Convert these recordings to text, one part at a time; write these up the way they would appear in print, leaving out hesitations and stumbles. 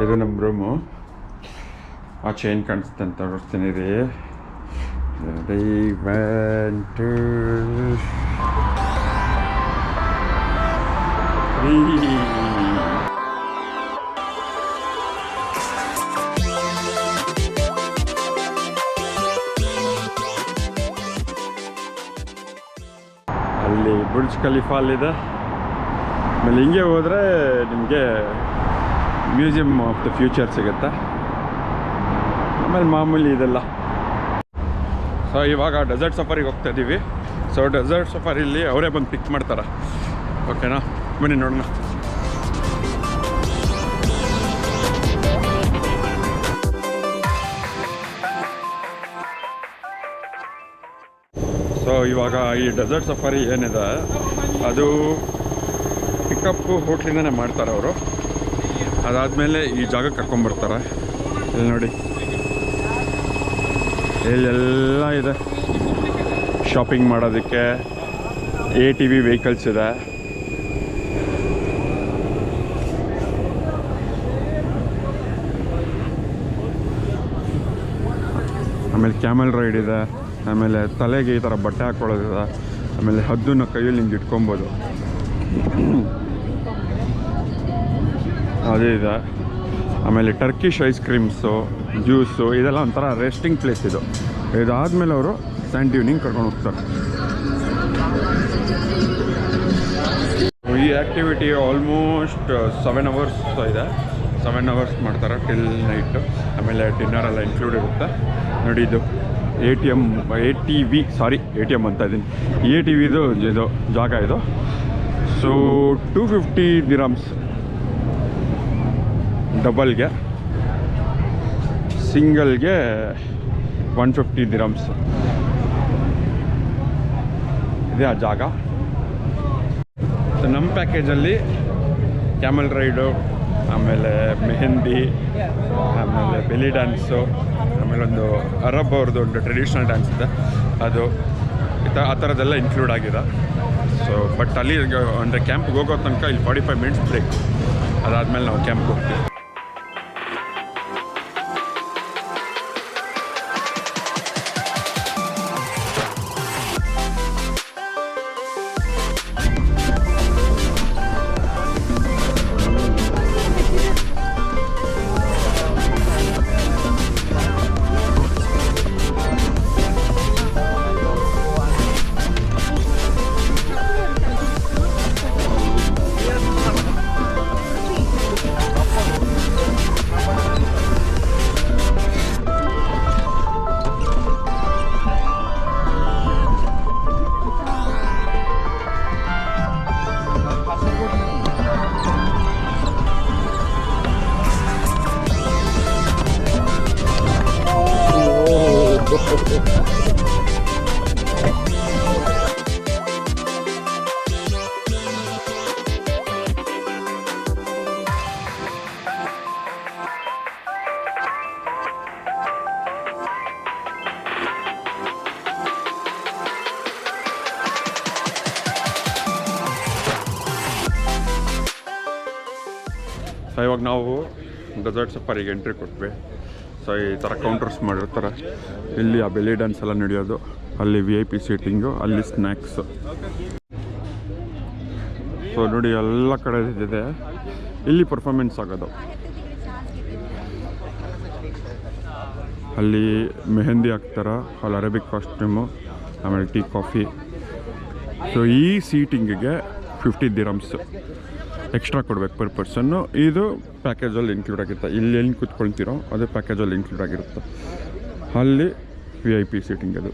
ಇದು ನಮ್ಮ ರೂಮು. ಆಚೆ ಏನು ಕಾಣಿಸುತ್ತೆ ಅಂತ ತೋರಿಸ್ತೀನಿ ರೀ. ಅಲ್ಲಿ ಬುರ್ಜ್ ಖಲೀಫಾ ಅಲ್ಲಿದೆ. ಆಮೇಲೆ ಹಿಂಗೆ ಹೋದರೆ ನಿಮಗೆ ಮ್ಯೂಸಿಯಮ್ ಆಫ್ ದ ಫ್ಯೂಚರ್ ಸಿಗುತ್ತೆ. ಆಮೇಲೆ ಮಾಮೂಲಿ ಇದೆಲ್ಲ. ಸೊ ಇವಾಗ ಡೆಸರ್ಟ್ ಸಫಾರಿಗೆ ಹೋಗ್ತಾ ಇದ್ದೀವಿ. ಸೊ ಡೆಸರ್ಟ್ ಸಫಾರಿಲಿ ಅವರೇ ಬಂದು ಪಿಕ್ ಮಾಡ್ತಾರೆ. ಓಕೆನಾ, ಬನ್ನಿ ನೋಡೋಣ. ಸೊ ಇವಾಗ ಈ ಡೆಸರ್ಟ್ ಸಫಾರಿ ಏನಿದೆ ಅದು ಪಿಕಪ್ಪು ಹೋಟ್ಲಿಂದನೇ ಮಾಡ್ತಾರೆ ಅವರು. ಅದಾದಮೇಲೆ ಈ ಜಾಗಕ್ಕೆ ಕರ್ಕೊಂಬರ್ತಾರೆ. ಇಲ್ಲಿ ನೋಡಿ, ಇಲ್ಲೆಲ್ಲ ಇದೆ ಶಾಪಿಂಗ್ ಮಾಡೋದಕ್ಕೆ. ATV ವೆಹಿಕಲ್ಸ್ ಇದೆ. ಆಮೇಲೆ ಕ್ಯಾಮೆಲ್ ರೈಡ್ ಇದೆ. ಆಮೇಲೆ ತಲೆಗೆ ಈ ಥರ ಬಟ್ಟೆ ಹಾಕ್ಕೊಳ್ಳೋದಿದೆ. ಆಮೇಲೆ ಹದ್ದನ್ನು ಕೈಯಲ್ಲಿ ಹಿಂಗೆ ಇಟ್ಕೊಬೋದು, ಅದೇ ಇದೆ. ಆಮೇಲೆ ಟರ್ಕಿಶ್ ಐಸ್ ಕ್ರೀಮ್ಸು, ಜ್ಯೂಸು, ಇದೆಲ್ಲ ಒಂಥರ ರೆಸ್ಟಿಂಗ್ ಪ್ಲೇಸ್ ಇದು. ಇದಾದಮೇಲೆ ಅವರು ಸ್ಯಾಂಡ್ ಡ್ಯೂನಿಂಗ್ ಕರ್ಕೊಂಡು ಹೋಗ್ತಾರೆ. ಈ ಆ್ಯಕ್ಟಿವಿಟಿ ಆಲ್ಮೋಸ್ಟ್ 7 hours ಇದೆ. 7 hours ಮಾಡ್ತಾರೆ ಟಿಲ್ ನೈಟು. ಆಮೇಲೆ ಡಿನ್ನರ್ ಎಲ್ಲ ಇನ್ಕ್ಲೂಡ್ ಇರುತ್ತೆ. ನೋಡಿ, ಇದು ATV ಅಂತ ಇದ್ದೀನಿ. ATVದು ಇದು ಜಾಗ ಇದು. ಸೊ 250 dirhams ಡಬಲ್ಗೆ, ಸಿಂಗಲ್ಗೆ 150 dirhams ಇದೆ ಆ ಜಾಗ. ನಮ್ಮ ಪ್ಯಾಕೇಜಲ್ಲಿ ಕ್ಯಾಮಲ್ ರೈಡು, ಆಮೇಲೆ ಮೆಹಂದಿ, ಆಮೇಲೆ ಬೆಲಿ ಡ್ಯಾನ್ಸು, ಆಮೇಲೆ ಒಂದು ಅರಬ್ ಅವ್ರದ್ದು ಒಂದು ಟ್ರೆಡಿಷ್ನಲ್ ಡ್ಯಾನ್ಸ್ ಇದೆ, ಅದು ಆ ಥರದ್ದೆಲ್ಲ ಇನ್ಕ್ಲೂಡ್ ಆಗಿದೆ. ಸೊ ಬಟ್ ಅಲ್ಲಿ ಅಂದರೆ ಕ್ಯಾಂಪ್ಗೆ ಹೋಗೋ ತನಕ ಇಲ್ಲಿ 45 minutes ಬ್ರೇಕ್. ಅದಾದಮೇಲೆ ನಾವು ಕ್ಯಾಂಪ್ಗೆ ಹೋಗ್ತೀವಿ. ಸೊ ಇವಾಗ ನಾವು ಡೆಸರ್ಟ್ ಸಫಾರಿಗೆ ಎಂಟ್ರಿ ಕೊಟ್ವಿ. ಸೊ ಈ ಥರ ಕೌಂಟರ್ಸ್ ಮಾಡಿರ್ತಾರೆ. ಇಲ್ಲಿ ಆ ಬೆಲಿ ಡ್ಯಾನ್ಸ್ ಎಲ್ಲ ನಡೆಯೋದು, ಅಲ್ಲಿ VIP ಸೀಟಿಂಗು, ಅಲ್ಲಿ ಸ್ನ್ಯಾಕ್ಸು. ಸೊ ನೋಡಿ, ಎಲ್ಲ ಕಡೆ ಇದೆ. ಇಲ್ಲಿ ಪರ್ಫಾರ್ಮೆನ್ಸ್ ಆಗೋದು. ಅಲ್ಲಿ ಮೆಹಂದಿ ಹಾಕ್ತಾರೆ, ಅಲ್ಲಿ ಅರೇಬಿಕ್ ಕಾಸ್ಟ್ಯೂಮು, ಆಮೇಲೆ ಟೀ ಕಾಫಿ. ಸೊ ಈ ಸೀಟಿಂಗಿಗೆ 50 dirhams ಎಕ್ಸ್ಟ್ರಾ ಕೊಡ್ಬೇಕು ಪರ್ ಪರ್ಸನ್ನು. ಇದು ಪ್ಯಾಕೇಜಲ್ಲಿ ಇನ್ಕ್ಲೂಡ್ ಆಗಿರುತ್ತೆ. ಇಲ್ಲಿ ಎಲ್ಲಿ ಕೂತ್ಕೊಳ್ತೀರೋ ಅದೇ ಪ್ಯಾಕೇಜಲ್ಲಿ ಇನ್ಕ್ಲೂಡ್ ಆಗಿರುತ್ತೆ. ಅಲ್ಲಿ VIP ಸೀಟಿಂಗ್ ಅದು.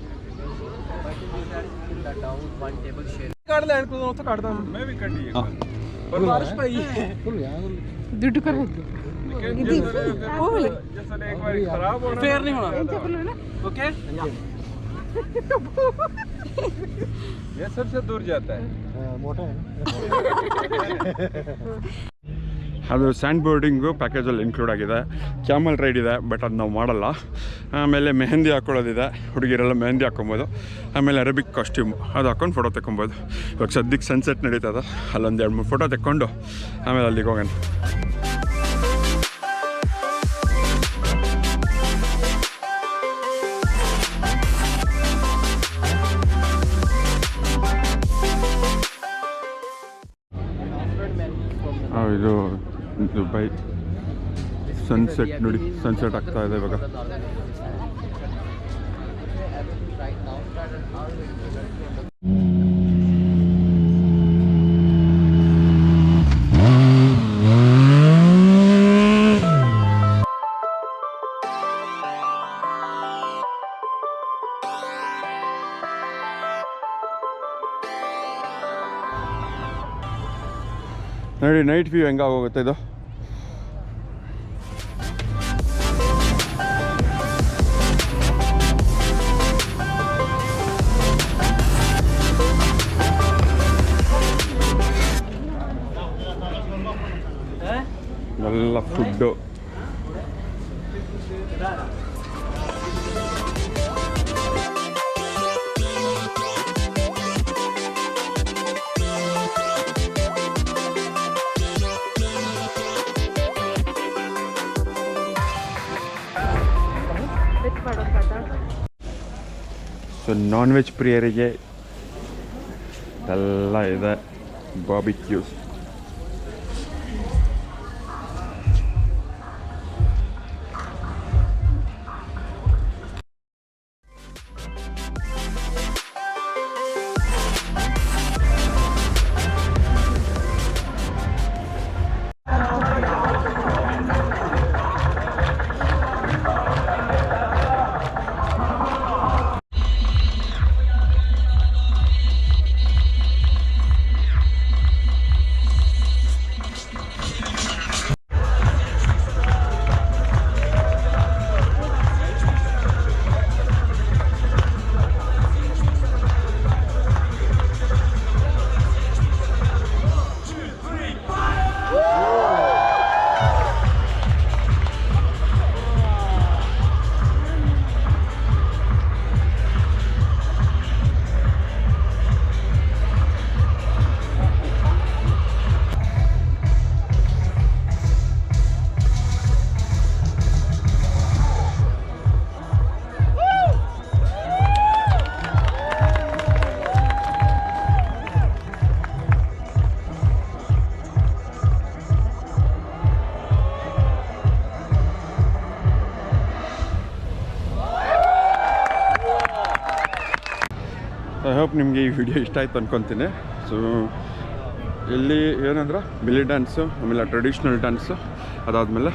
ದುಡ್ಡು ಕರೋದು फेयर नहीं होना ओके ये सबसे दूर जाता है मोटा है ಅದು ಸ್ಯಾಂಡ್ ಬೋರ್ಡಿಂಗು ಪ್ಯಾಕೇಜಲ್ಲಿ ಇನ್ಕ್ಲೂಡ್ ಆಗಿದೆ. ಕ್ಯಾಮಲ್ ರೈಡ್ ಇದೆ, ಬಟ್ ಅದು ನಾವು ಮಾಡಲ್ಲ. ಆಮೇಲೆ ಮೆಹಂದಿ ಹಾಕ್ಕೊಳ್ಳೋದಿದೆ, ಹುಡುಗಿರೆಲ್ಲ ಮೆಹಂದಿ ಹಾಕ್ಕೊಬೋದು. ಆಮೇಲೆ ಅರೇಬಿಕ್ ಕಾಸ್ಟ್ಯೂಮ್ ಅದು ಹಾಕ್ಕೊಂಡು ಫೋಟೋ ತೆಕ್ಕೊಬೋದು. ಇವಾಗ ಸದ್ಯಕ್ಕೆ ಸನ್ಸೆಟ್ ನಡೀತದೆ, ಅಲ್ಲೊಂದು 2-3 ಫೋಟೋ ತೆಕ್ಕೊಂಡು ಆಮೇಲೆ ಅಲ್ಲಿಗೆ ಹೋಗೋಣ. ಇದು ದುಬೈ ಸನ್ಸೆಟ್ ನೋಡಿ, ಸನ್ಸೆಟ್ ಆಗ್ತಾ ಇದೆ ಇವಾಗ. ನೋಡಿ ನೈಟ್ ವ್ಯೂ ಹೆಂಗಾಗೋಗುತ್ತೆ ಇದು. ಎಲ್ಲ ಫುಡ್ಡು, ಸೊ ನಾನ್ ವೆಜ್ ಪ್ರಿಯರಿಗೆ ಎಲ್ಲ ಇದೆ. ಬಾರ್ಬಿಕ್ಯೂಸ್, ಐ ಹೋಪ್ ನಿಮಗೆ ಈ ವಿಡಿಯೋ ಇಷ್ಟ ಆಯ್ತು ಅಂದ್ಕೊತೀನಿ. ಸೊ ಇಲ್ಲಿ ಏನಂದ್ರೆ ಬೆಲಿ ಡ್ಯಾನ್ಸು, ಆಮೇಲೆ ಟ್ರೆಡಿಷ್ನಲ್ ಡ್ಯಾನ್ಸು, ಅದಾದಮೇಲೆ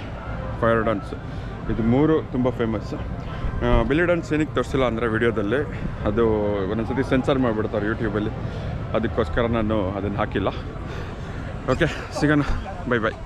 ಫೈರ್ ಡ್ಯಾನ್ಸು, ಇದು ಮೂರು ತುಂಬ ಫೇಮಸ್ಸು. ಬೆಲಿ ಡ್ಯಾನ್ಸ್ ಏನಕ್ಕೆ ತೋರಿಸಿಲ್ಲ ಅಂದರೆ ವಿಡಿಯೋದಲ್ಲಿ ಅದು ಒಂದೊಂದ್ಸತಿ ಸೆನ್ಸರ್ ಮಾಡಿಬಿಡ್ತಾರೆ ಯೂಟ್ಯೂಬಲ್ಲಿ, ಅದಕ್ಕೋಸ್ಕರ ನಾನು ಅದನ್ನು ಹಾಕಿಲ್ಲ. ಓಕೆ, ಸಿಗೋಣ, ಬೈ ಬಾಯ್.